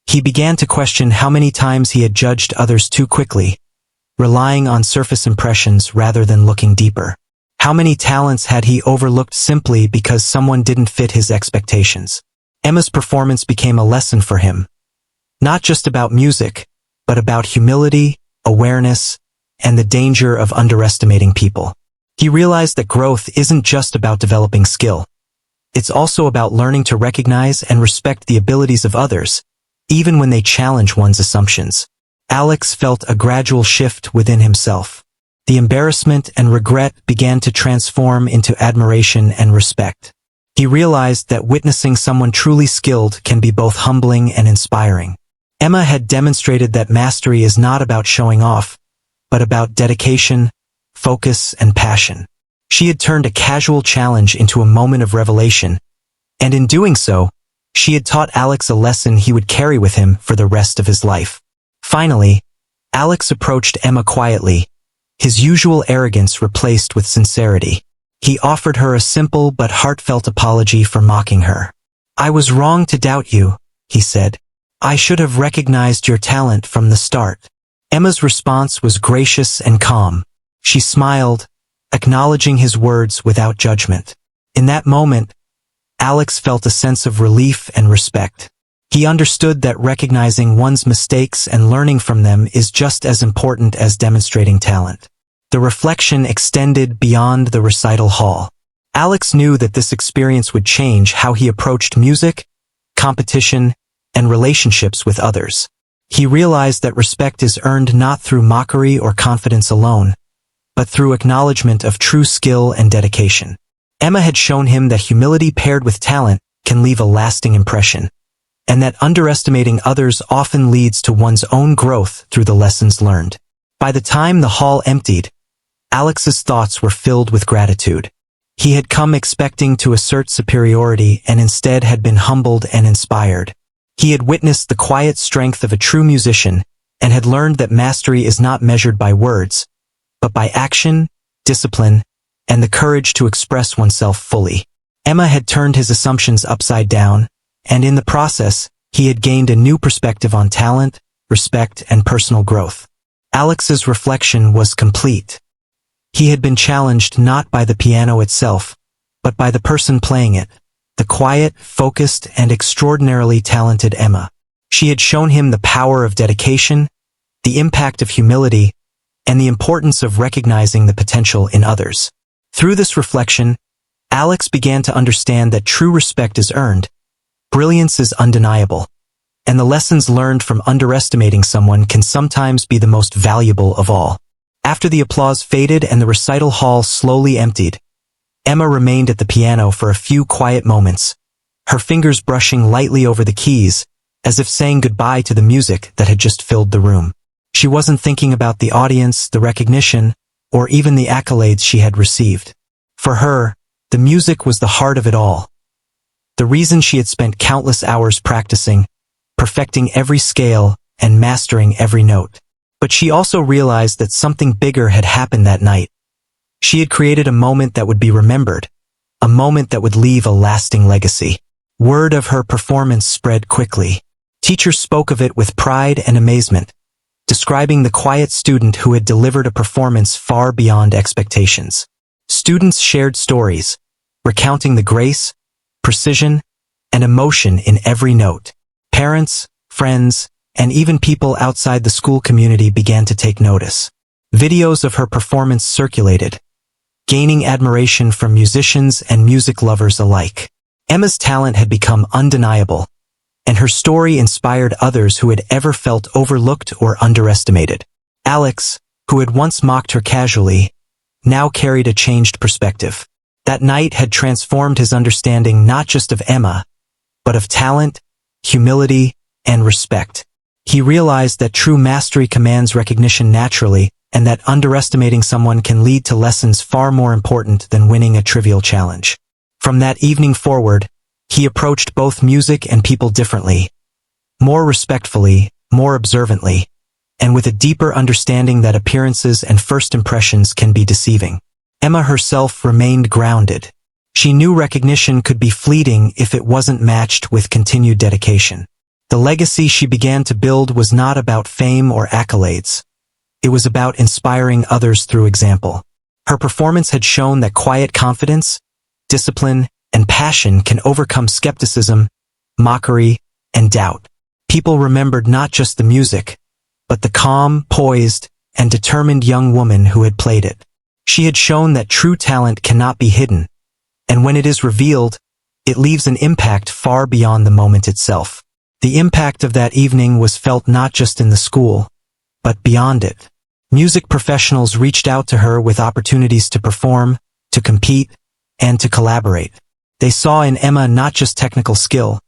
He began to question how many times he had judged others too quickly, relying on surface impressions rather than looking deeper. How many talents had he overlooked simply because someone didn't fit his expectations? Emma's performance became a lesson for him. Not just about music, but about humility, awareness, and the danger of underestimating people. He realized that growth isn't just about developing skill. It's also about learning to recognize and respect the abilities of others, even when they challenge one's assumptions. Alex felt a gradual shift within himself. The embarrassment and regret began to transform into admiration and respect. He realized that witnessing someone truly skilled can be both humbling and inspiring. Emma had demonstrated that mastery is not about showing off, but about dedication, focus, and passion. She had turned a casual challenge into a moment of revelation, and in doing so, she had taught Alex a lesson he would carry with him for the rest of his life. Finally, Alex approached Emma quietly, his usual arrogance replaced with sincerity. He offered her a simple but heartfelt apology for mocking her. "I was wrong to doubt you," he said. "I should have recognized your talent from the start." Emma's response was gracious and calm. She smiled, acknowledging his words without judgment. In that moment, Alex felt a sense of relief and respect. He understood that recognizing one's mistakes and learning from them is just as important as demonstrating talent. The reflection extended beyond the recital hall. Alex knew that this experience would change how he approached music, competition, and relationships with others. He realized that respect is earned not through mockery or confidence alone, but through acknowledgement of true skill and dedication. Emma had shown him that humility paired with talent can leave a lasting impression, and that underestimating others often leads to one's own growth through the lessons learned. By the time the hall emptied, Alex's thoughts were filled with gratitude. He had come expecting to assert superiority and instead had been humbled and inspired. He had witnessed the quiet strength of a true musician and had learned that mastery is not measured by words, but by action, discipline, and the courage to express oneself fully. Emma had turned his assumptions upside down, and in the process, he had gained a new perspective on talent, respect, and personal growth. Alex's reflection was complete. He had been challenged not by the piano itself, but by the person playing it, the quiet, focused, and extraordinarily talented Emma. She had shown him the power of dedication, the impact of humility, and the importance of recognizing the potential in others. Through this reflection, Alex began to understand that true respect is earned, brilliance is undeniable, and the lessons learned from underestimating someone can sometimes be the most valuable of all. After the applause faded and the recital hall slowly emptied, Emma remained at the piano for a few quiet moments, her fingers brushing lightly over the keys, as if saying goodbye to the music that had just filled the room. She wasn't thinking about the audience, the recognition, or even the accolades she had received. For her, the music was the heart of it all. The reason she had spent countless hours practicing, perfecting every scale, and mastering every note. But she also realized that something bigger had happened that night. She had created a moment that would be remembered, a moment that would leave a lasting legacy. Word of her performance spread quickly. Teachers spoke of it with pride and amazement, describing the quiet student who had delivered a performance far beyond expectations. Students shared stories, recounting the grace, precision, and emotion in every note. Parents, friends, and even people outside the school community began to take notice. Videos of her performance circulated, gaining admiration from musicians and music lovers alike. Emma's talent had become undeniable, and her story inspired others who had ever felt overlooked or underestimated. Alex, who had once mocked her casually, now carried a changed perspective. That night had transformed his understanding not just of Emma, but of talent, humility, and respect. He realized that true mastery commands recognition naturally, and that underestimating someone can lead to lessons far more important than winning a trivial challenge. From that evening forward, he approached both music and people differently, more respectfully, more observantly, and with a deeper understanding that appearances and first impressions can be deceiving. Emma herself remained grounded. She knew recognition could be fleeting if it wasn't matched with continued dedication. The legacy she began to build was not about fame or accolades. It was about inspiring others through example. Her performance had shown that quiet confidence, discipline, and passion can overcome skepticism, mockery, and doubt. People remembered not just the music, but the calm, poised, and determined young woman who had played it. She had shown that true talent cannot be hidden, and when it is revealed, it leaves an impact far beyond the moment itself. The impact of that evening was felt not just in the school, but beyond it. Music professionals reached out to her with opportunities to perform, to compete, and to collaborate. They saw in Emma not just technical skill,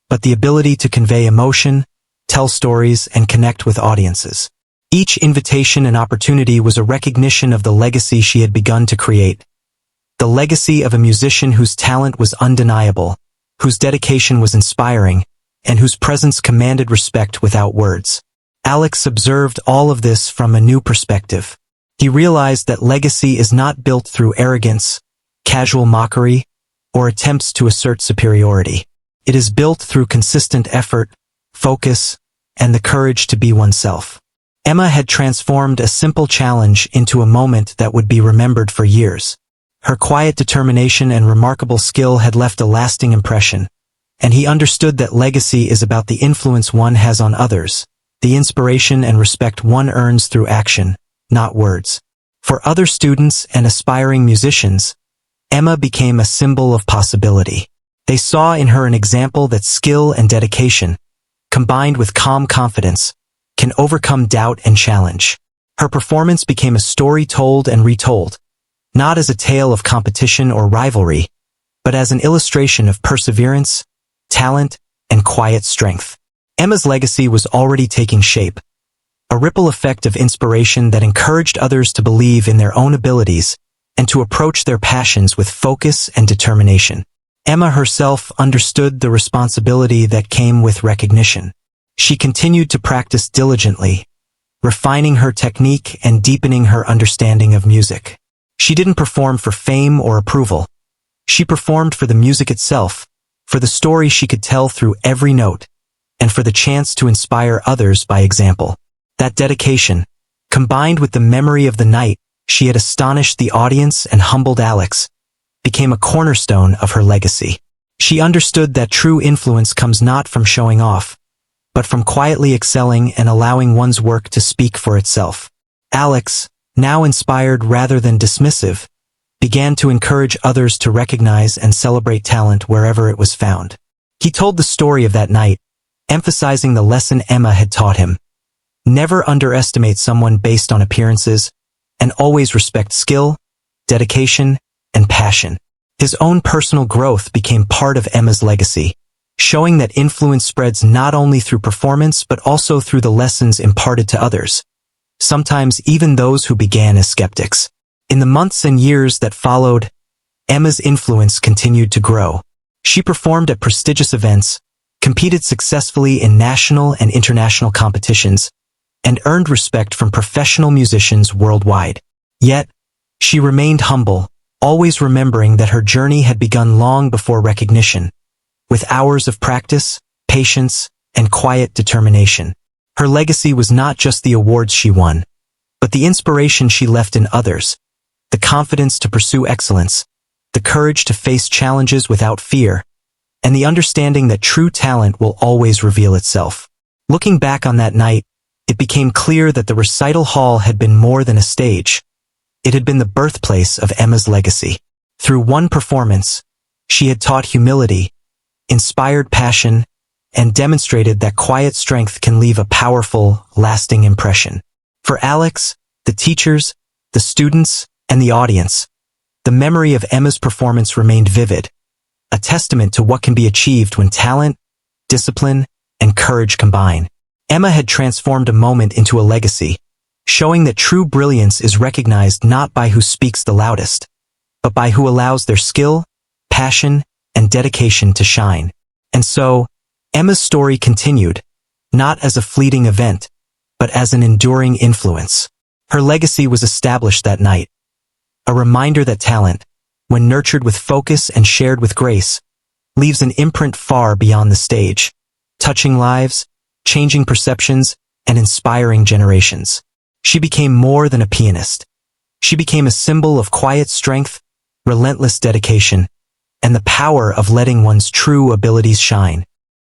but the ability to convey emotion, tell stories, and connect with audiences. Each invitation and opportunity was a recognition of the legacy she had begun to create. The legacy of a musician whose talent was undeniable, whose dedication was inspiring, and whose presence commanded respect without words. Alex observed all of this from a new perspective. He realized that legacy is not built through arrogance, casual mockery, or attempts to assert superiority. It is built through consistent effort, focus, and the courage to be oneself. Emma had transformed a simple challenge into a moment that would be remembered for years. Her quiet determination and remarkable skill had left a lasting impression, and he understood that legacy is about the influence one has on others, the inspiration and respect one earns through action, not words. For other students and aspiring musicians, Emma became a symbol of possibility. They saw in her an example that skill and dedication, combined with calm confidence, can overcome doubt and challenge. Her performance became a story told and retold, not as a tale of competition or rivalry, but as an illustration of perseverance, talent, and quiet strength. Emma's legacy was already taking shape, a ripple effect of inspiration that encouraged others to believe in their own abilities and to approach their passions with focus and determination. Emma herself understood the responsibility that came with recognition. She continued to practice diligently, refining her technique and deepening her understanding of music. She didn't perform for fame or approval. She performed for the music itself, for the story she could tell through every note, and for the chance to inspire others by example. That dedication, combined with the memory of the night she had astonished the audience and humbled Alex, became a cornerstone of her legacy. She understood that true influence comes not from showing off, but from quietly excelling and allowing one's work to speak for itself. Alex, now inspired rather than dismissive, began to encourage others to recognize and celebrate talent wherever it was found. He told the story of that night, emphasizing the lesson Emma had taught him. Never underestimate someone based on appearances, and always respect skill, dedication, and passion. His own personal growth became part of Emma's legacy, showing that influence spreads not only through performance but also through the lessons imparted to others, sometimes even those who began as skeptics. In the months and years that followed, Emma's influence continued to grow. She performed at prestigious events, competed successfully in national and international competitions, and earned respect from professional musicians worldwide. Yet, she remained humble, always remembering that her journey had begun long before recognition, with hours of practice, patience, and quiet determination. Her legacy was not just the awards she won, but the inspiration she left in others, the confidence to pursue excellence, the courage to face challenges without fear, and the understanding that true talent will always reveal itself. Looking back on that night, it became clear that the recital hall had been more than a stage. It had been the birthplace of Emma's legacy. Through one performance, she had taught humility, inspired passion, and demonstrated that quiet strength can leave a powerful, lasting impression. For Alex, the teachers, the students, and the audience, the memory of Emma's performance remained vivid, a testament to what can be achieved when talent, discipline, and courage combine. Emma had transformed a moment into a legacy, showing that true brilliance is recognized not by who speaks the loudest, but by who allows their skill, passion, and dedication to shine. And so, Emma's story continued, not as a fleeting event, but as an enduring influence. Her legacy was established that night, a reminder that talent, when nurtured with focus and shared with grace, leaves an imprint far beyond the stage, touching lives, changing perceptions, and inspiring generations. She became more than a pianist. She became a symbol of quiet strength, relentless dedication, and the power of letting one's true abilities shine.